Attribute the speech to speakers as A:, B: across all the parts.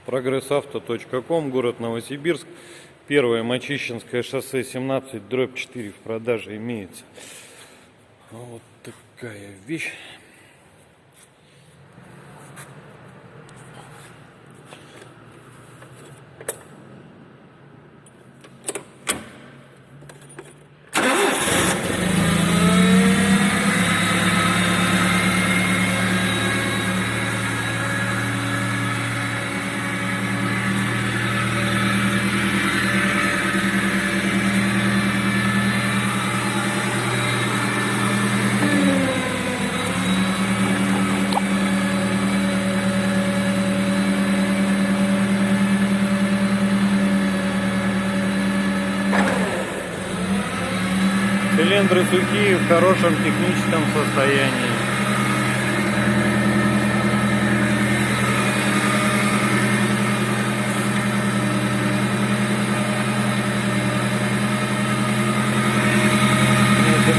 A: Прогрессавто.ком, город Новосибирск. Первое Мачищинское шоссе 17/4 в продаже имеется. Вот такая вещь. Цилиндры сухие, в хорошем техническом состоянии.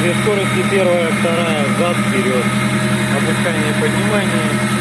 A: Две скорости, первая, вторая, зад, вперед. Опускание, поднимание.